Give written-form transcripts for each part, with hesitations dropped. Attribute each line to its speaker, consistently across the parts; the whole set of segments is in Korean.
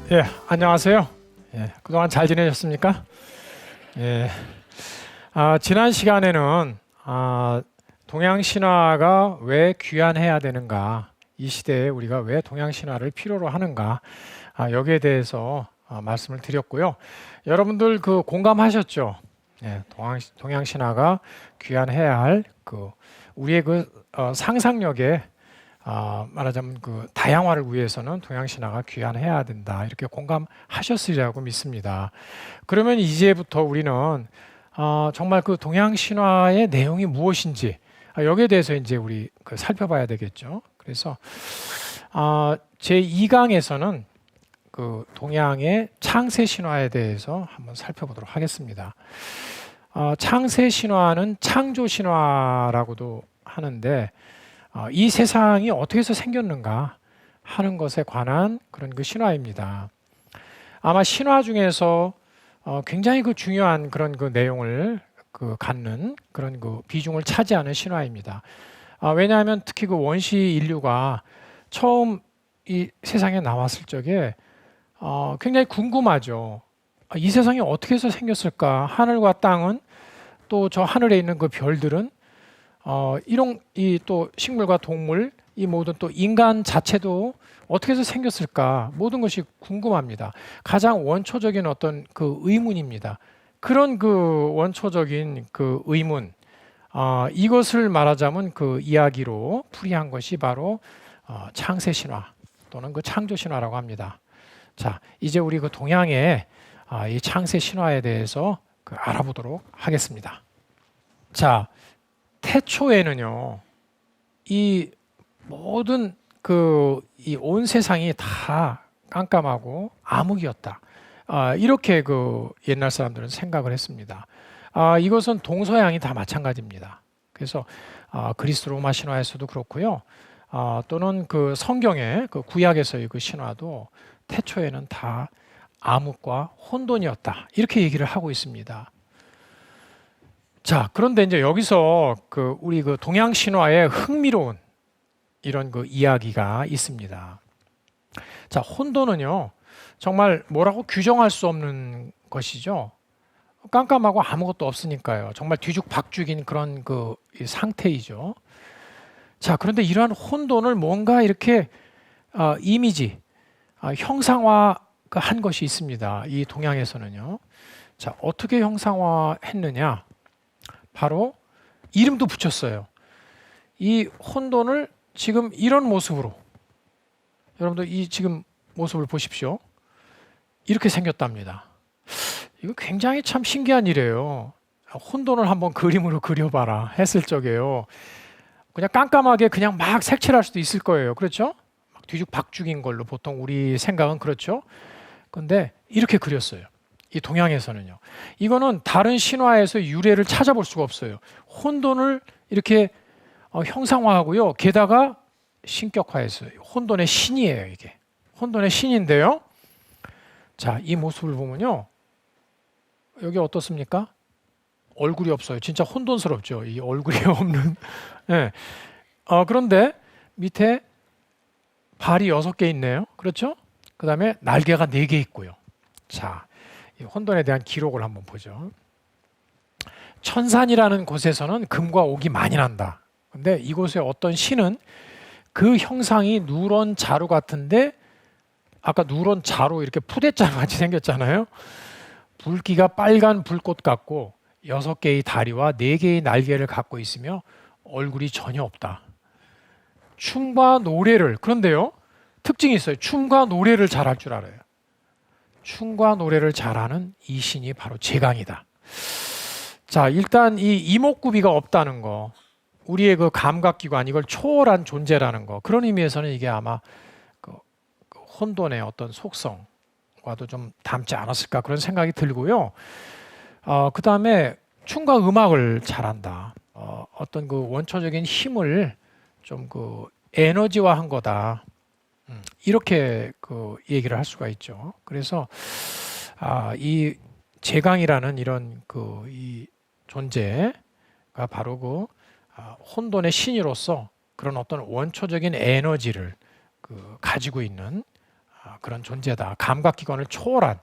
Speaker 1: 예, 안녕하세요. 예, 그동안 잘 지내셨습니까? 예, 지난 시간에는 동양 신화가 왜 귀환해야 되는가, 이 시대에 우리가 왜 동양 신화를 필요로 하는가, 여기에 대해서 말씀을 드렸고요. 여러분들 그 공감하셨죠? 예, 동양 신화가 귀환해야 할 그 우리의 그 상상력에 말하자면 그 다양화를 위해서는 동양 신화가 귀환해야 된다. 이렇게 공감하셨으리라고 믿습니다. 그러면 이제부터 우리는 정말 그 동양 신화의 내용이 무엇인지 여기에 대해서 이제 우리 그 살펴봐야 되겠죠. 그래서 제 2강에서는 그 동양의 창세 신화에 대해서 한번 살펴보도록 하겠습니다. 창세 신화는 창조 신화라고도 하는데 이 세상이 어떻게 해서 생겼는가 하는 것에 관한 그런 그 신화입니다. 아마 신화 중에서 굉장히 그 중요한 그런 그 내용을 그 갖는 그런 그 비중을 차지하는 신화입니다. 왜냐하면 특히 그 원시 인류가 처음 이 세상에 나왔을 적에 굉장히 궁금하죠. 이 세상이 어떻게 해서 생겼을까? 하늘과 땅은 또 저 하늘에 있는 그 별들은 이런 이 또 식물과 동물 이 모든 또 인간 자체도 어떻게 해서 생겼을까 모든 것이 궁금합니다. 가장 원초적인 어떤 그 의문입니다. 그런 그 원초적인 그 의문 이것을 말하자면 그 이야기로 풀이한 것이 바로 창세 신화 또는 그 창조 신화라고 합니다. 자, 이제 우리 그 동양의 이 창세 신화에 대해서 그 알아보도록 하겠습니다. 자, 태초에는요, 이 모든 그 이 온 세상이 다 깜깜하고 암흑이었다. 이렇게 그 옛날 사람들은 생각을 했습니다. 이것은 동서양이 다 마찬가지입니다. 그래서 그리스 로마 신화에서도 그렇고요. 또는 그 성경의 그 구약에서의 그 신화도 태초에는 다 암흑과 혼돈이었다. 이렇게 얘기를 하고 있습니다. 자, 그런데 이제 여기서 그 우리 그 동양 신화의 흥미로운 이런 그 이야기가 있습니다. 자, 혼돈은요, 정말 뭐라고 규정할 수 없는 것이죠. 깜깜하고 아무것도 없으니까요. 정말 뒤죽박죽인 그런 그 상태이죠. 자, 그런데 이러한 혼돈을 뭔가 이렇게 이미지, 형상화한 것이 있습니다. 이 동양에서는요. 자, 어떻게 형상화했느냐? 바로 이름도 붙였어요. 이 혼돈을 지금 이런 모습으로, 여러분들 이 지금 모습을 보십시오. 이렇게 생겼답니다. 이거 굉장히 참 신기한 일이에요. 혼돈을 한번 그림으로 그려봐라 했을 적에요. 그냥 깜깜하게 그냥 막 색칠할 수도 있을 거예요. 그렇죠? 막 뒤죽박죽인 걸로 보통 우리 생각은 그렇죠. 근데 이렇게 그렸어요. 이 동양에서는요. 이거는 다른 신화에서 유래를 찾아볼 수가 없어요. 혼돈을 이렇게 형상화하고요. 게다가 신격화했어요. 혼돈의 신이에요, 이게. 혼돈의 신인데요. 자, 이 모습을 보면요. 여기 어떻습니까? 얼굴이 없어요. 진짜 혼돈스럽죠. 이 얼굴이 없는. 네. 그런데 밑에 발이 6개 있네요. 그렇죠? 그 다음에 날개가 4개 있고요. 자, 이 혼돈에 대한 기록을 한번 보죠. 천산이라는 곳에서는 금과 옥이 많이 난다. 근데 이곳에 어떤 신은 그 형상이 누런 자루 같은데 아까 누런 자루 이렇게 푸대자루 같이 생겼잖아요. 붉기가 빨간 불꽃 같고 6개의 다리와 4개의 날개를 갖고 있으며 얼굴이 전혀 없다. 춤과 노래를 그런데요. 특징이 있어요. 춤과 노래를 잘할 줄 알아요. 춤과 노래를 잘하는 이 신이 바로 제강이다. 자, 일단 이 이목구비가 없다는 거, 우리의 그 감각기관 이걸 초월한 존재라는 거, 그런 의미에서는 이게 아마 그 혼돈의 어떤 속성과도 좀 닮지 않았을까 그런 생각이 들고요. 그 다음에 춤과 음악을 잘한다. 어떤 그 원초적인 힘을 좀 그 에너지화한 거다. 이렇게 그 얘기를 할 수가 있죠. 그래서 이 제강이라는 이런 그 이 존재가 바로 그 혼돈의 신이로서 그런 어떤 원초적인 에너지를 그 가지고 있는 그런 존재다. 감각기관을 초월한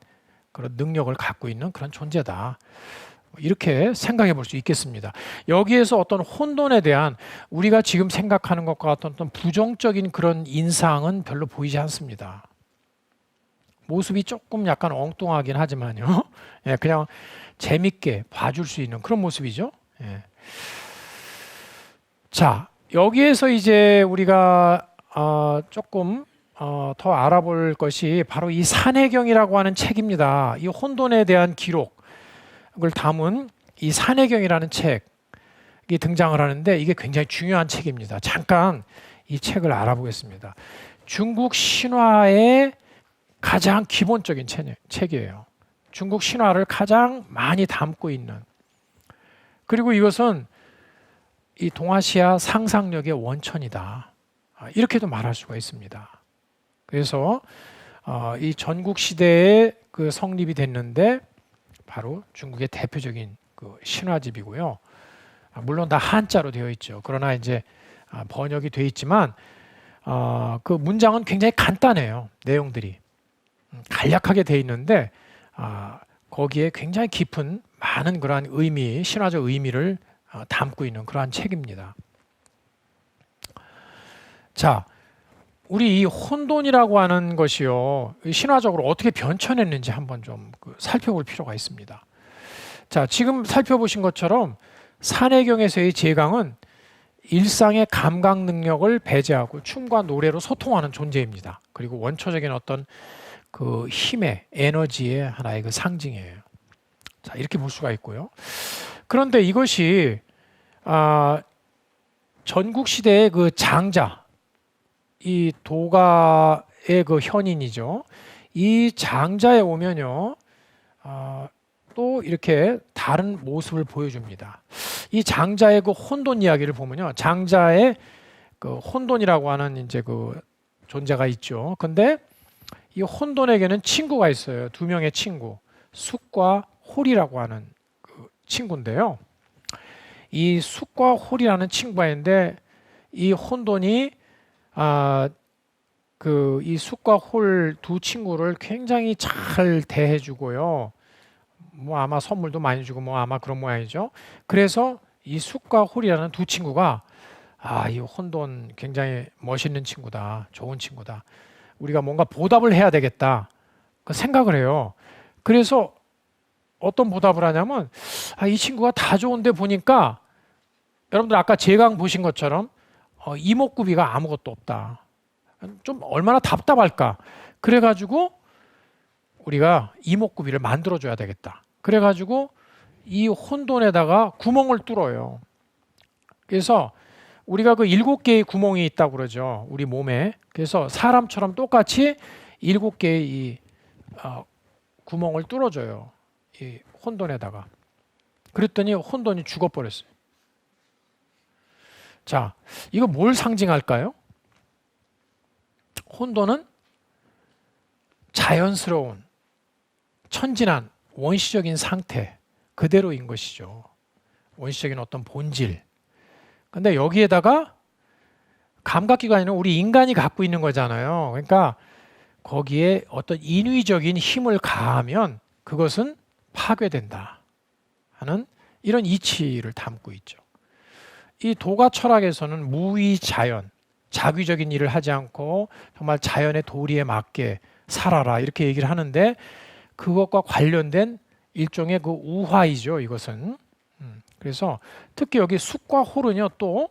Speaker 1: 그런 능력을 갖고 있는 그런 존재다. 이렇게 생각해 볼 수 있겠습니다. 여기에서 어떤 혼돈에 대한 우리가 지금 생각하는 것과 같은 어떤 부정적인 그런 인상은 별로 보이지 않습니다. 모습이 조금 약간 엉뚱하긴 하지만요. 예, 그냥 재밌게 봐줄 수 있는 그런 모습이죠. 예. 자, 여기에서 이제 우리가 조금 더 알아볼 것이 바로 이 산해경이라고 하는 책입니다. 이 혼돈에 대한 기록을 담은 이 산해경이라는 책이 등장을 하는데 이게 굉장히 중요한 책입니다. 잠깐 이 책을 알아보겠습니다. 중국 신화의 가장 기본적인 책이에요. 중국 신화를 가장 많이 담고 있는, 그리고 이것은 이 동아시아 상상력의 원천이다. 이렇게도 말할 수가 있습니다. 그래서 이 전국 시대에 그 성립이 됐는데 바로 중국의 대표적인 그 신화집이고요. 물론 다 한자로 되어 있죠. 그러나 이제 번역이 되어 있지만 그 문장은 굉장히 간단해요. 내용들이 간략하게 되어 있는데 거기에 굉장히 깊은 많은 그러한 의미, 신화적 의미를 담고 있는 그러한 책입니다. 자, 우리 이 혼돈이라고 하는 것이요, 신화적으로 어떻게 변천했는지 한번 좀 살펴볼 필요가 있습니다. 자, 지금 살펴보신 것처럼 산해경에서의 제강은 일상의 감각 능력을 배제하고 춤과 노래로 소통하는 존재입니다. 그리고 원초적인 어떤 그 힘의 에너지의 하나의 그 상징이에요. 자, 이렇게 볼 수가 있고요. 그런데 이것이 전국 시대의 그 장자, 이 도가의 그 현인이죠. 이 장자에 오면요, 또 이렇게 다른 모습을 보여줍니다. 이 장자의 그 혼돈 이야기를 보면요, 장자의 그 혼돈이라고 하는 이제 그 존재가 있죠. 근데 이 혼돈에게는 친구가 있어요. 두 명의 친구, 숫과 홀이라고 하는 그 친구인데요. 이 숫과 홀이라는 친구가 있는데 이 혼돈이 이 숫과 홀 두 친구를 굉장히 잘 대해주고요. 뭐 아마 선물도 많이 주고 뭐 아마 그런 모양이죠. 그래서 이 숫과 홀이라는 두 친구가 이 혼돈 굉장히 멋있는 친구다, 좋은 친구다. 우리가 뭔가 보답을 해야 되겠다. 그 생각을 해요. 그래서 어떤 보답을 하냐면 이 친구가 다 좋은데 보니까 여러분들 아까 제강 보신 것처럼 이목구비가 아무것도 없다. 좀 얼마나 답답할까. 그래가지고 우리가 이목구비를 만들어줘야 되겠다. 그래가지고 이 혼돈에다가 구멍을 뚫어요. 그래서 우리가 그 7개의 구멍이 있다고 그러죠. 우리 몸에. 그래서 사람처럼 똑같이 7개의 이 구멍을 뚫어줘요. 이 혼돈에다가. 그랬더니 혼돈이 죽어버렸어요. 자, 이거 뭘 상징할까요? 혼돈은 자연스러운, 천진한, 원시적인 상태 그대로인 것이죠. 원시적인 어떤 본질. 근데 여기에다가 감각기관은 우리 인간이 갖고 있는 거잖아요. 그러니까 거기에 어떤 인위적인 힘을 가하면 그것은 파괴된다 하는 이런 이치를 담고 있죠. 이 도가 철학에서는 무위자연, 자귀적인 일을 하지 않고 정말 자연의 도리에 맞게 살아라 이렇게 얘기를 하는데 그것과 관련된 일종의 그 우화이죠. 이것은. 그래서 특히 여기 숫과 홀은요, 또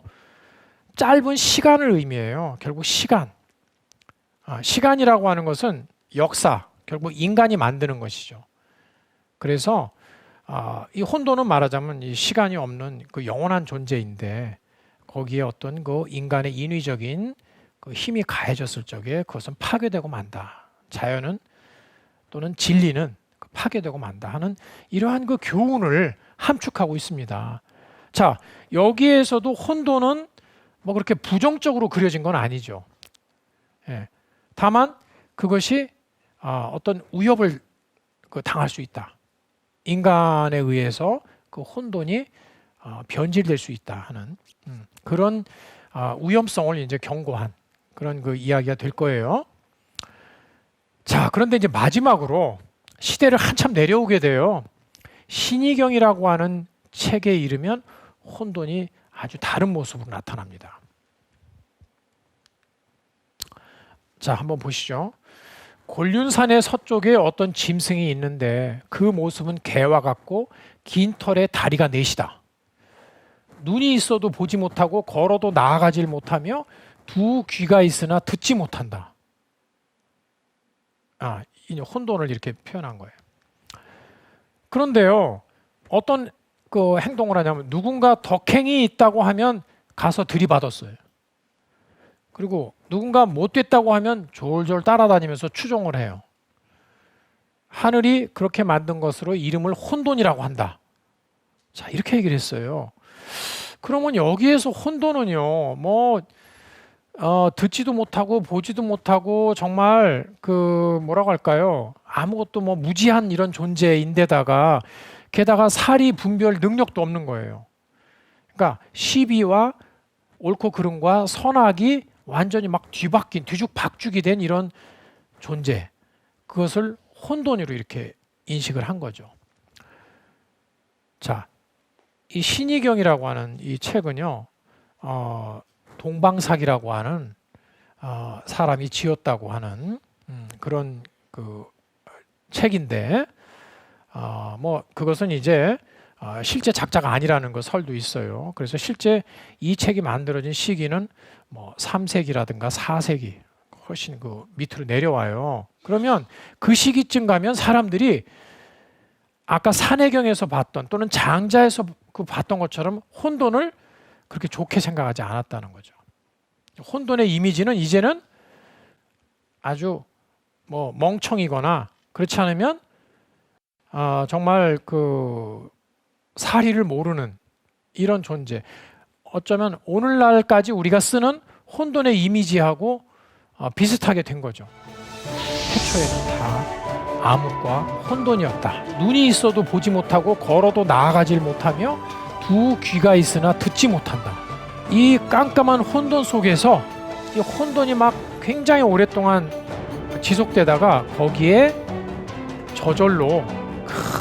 Speaker 1: 짧은 시간을 의미해요. 결국 시간. 시간이라고 하는 것은 역사, 결국 인간이 만드는 것이죠. 그래서 이 혼돈은 말하자면 이 시간이 없는 그 영원한 존재인데 거기에 어떤 그 인간의 인위적인 그 힘이 가해졌을 적에 그것은 파괴되고 만다. 자연은 또는 진리는 파괴되고 만다 하는 이러한 그 교훈을 함축하고 있습니다. 자, 여기에서도 혼돈은 뭐 그렇게 부정적으로 그려진 건 아니죠. 예. 다만 그것이 어떤 위협을 당할 수 있다. 인간에 의해서 그 혼돈이 변질될 수 있다 하는 그런 위험성을 이제 경고한 그런 그 이야기가 될 거예요. 그런데 이제 마지막으로 시대를 한참 내려오게 돼요. 신의경이라고 하는 책에 이르면 혼돈이 아주 다른 모습으로 나타납니다. 자, 한번 보시죠. 곤륜산의 서쪽에 어떤 짐승이 있는데 그 모습은 개와 같고 긴 털에 다리가 넷이다. 눈이 있어도 보지 못하고 걸어도 나아가질 못하며 두 귀가 있으나 듣지 못한다. 이 혼돈을 이렇게 표현한 거예요. 그런데요, 어떤 그 행동을 하냐면 누군가 덕행이 있다고 하면 가서 들이받았어요. 그리고 누군가 못됐다고 하면 졸졸 따라다니면서 추종을 해요. 하늘이 그렇게 만든 것으로 이름을 혼돈이라고 한다. 자, 이렇게 얘기를 했어요. 그러면 여기에서 혼돈은요, 듣지도 못하고 보지도 못하고 정말 그 뭐라고 할까요? 아무것도 무지한 이런 존재인데다가 게다가 사리 분별 능력도 없는 거예요. 그러니까 시비와 옳고 그름과 선악이 완전히 막 뒤죽박죽이 된 이런 존재, 그것을 혼돈으로 이렇게 인식을 한 거죠. 자, 이 신의경이라고 하는 이 책은요, 동방삭이라고 하는 사람이 지었다고 하는 그런 그 책인데, 그것은 이제 실제 작자가 아니라는 거 설도 있어요. 그래서 실제 이 책이 만들어진 시기는 3세기라든가 4세기 훨씬 그 밑으로 내려와요. 그러면 그 시기쯤 가면 사람들이 아까 산해경에서 봤던 또는 장자에서 그 봤던 것처럼 혼돈을 그렇게 좋게 생각하지 않았다는 거죠. 혼돈의 이미지는 이제는 아주 멍청이거나 그렇지 않으면 정말 그 사리를 모르는 이런 존재. 어쩌면 오늘날까지 우리가 쓰는 혼돈의 이미지하고 비슷하게 된 거죠. 태초에는 다 암흑과 혼돈이었다. 눈이 있어도 보지 못하고 걸어도 나아가질 못하며 두 귀가 있으나 듣지 못한다. 이 깜깜한 혼돈 속에서 이 혼돈이 막 굉장히 오랫동안 지속되다가 거기에 저절로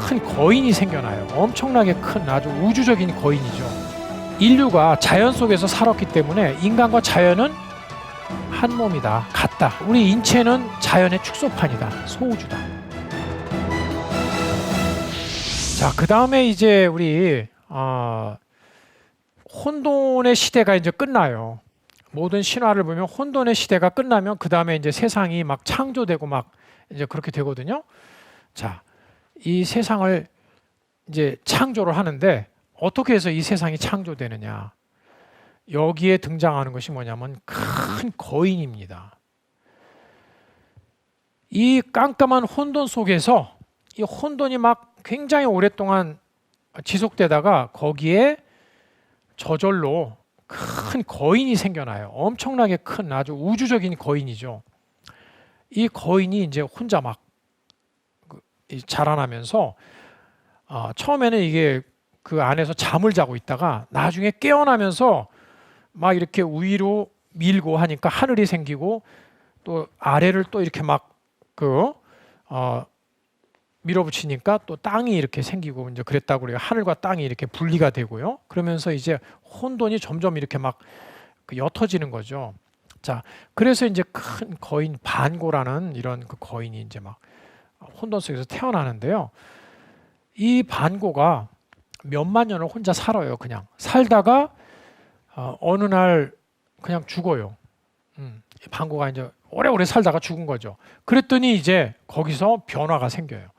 Speaker 1: 큰 거인이 생겨나요. 엄청나게 큰 아주 우주적인 거인이죠. 인류가 자연 속에서 살았기 때문에 인간과 자연은 한 몸이다, 같다. 우리 인체는 자연의 축소판이다, 소우주다. 자, 그 다음에 이제 우리 혼돈의 시대가 이제 끝나요. 모든 신화를 보면 혼돈의 시대가 끝나면 그 다음에 이제 세상이 막 창조되고 막 이제 그렇게 되거든요. 자, 이 세상을 이제 창조를 하는데 어떻게 해서 이 세상이 창조되느냐? 여기에 등장하는 것이 뭐냐면 큰 거인입니다. 이 깜깜한 혼돈 속에서 이 혼돈이 막 굉장히 오랫동안 지속되다가 거기에 저절로 큰 거인이 생겨나요. 엄청나게 큰 아주 우주적인 거인이죠. 이 거인이 이제 혼자 막 자라나면서 처음에는 이게 그 안에서 잠을 자고 있다가 나중에 깨어나면서 막 이렇게 위로 밀고 하니까 하늘이 생기고 또 아래를 또 이렇게 막 밀어붙이니까 또 땅이 이렇게 생기고 이제 그랬다고 그래요. 하늘과 땅이 이렇게 분리가 되고요. 그러면서 이제 혼돈이 점점 이렇게 막 옅어지는 거죠. 자, 그래서 이제 큰 거인 반고라는 이런 그 거인이 이제 막 혼돈 속에서 태어나는데요. 이 반고가 몇만 년을 혼자 살아요. 그냥 살다가 어느 날 그냥 죽어요. 반고가 이제 오래오래 살다가 죽은 거죠. 그랬더니 이제 거기서 변화가 생겨요.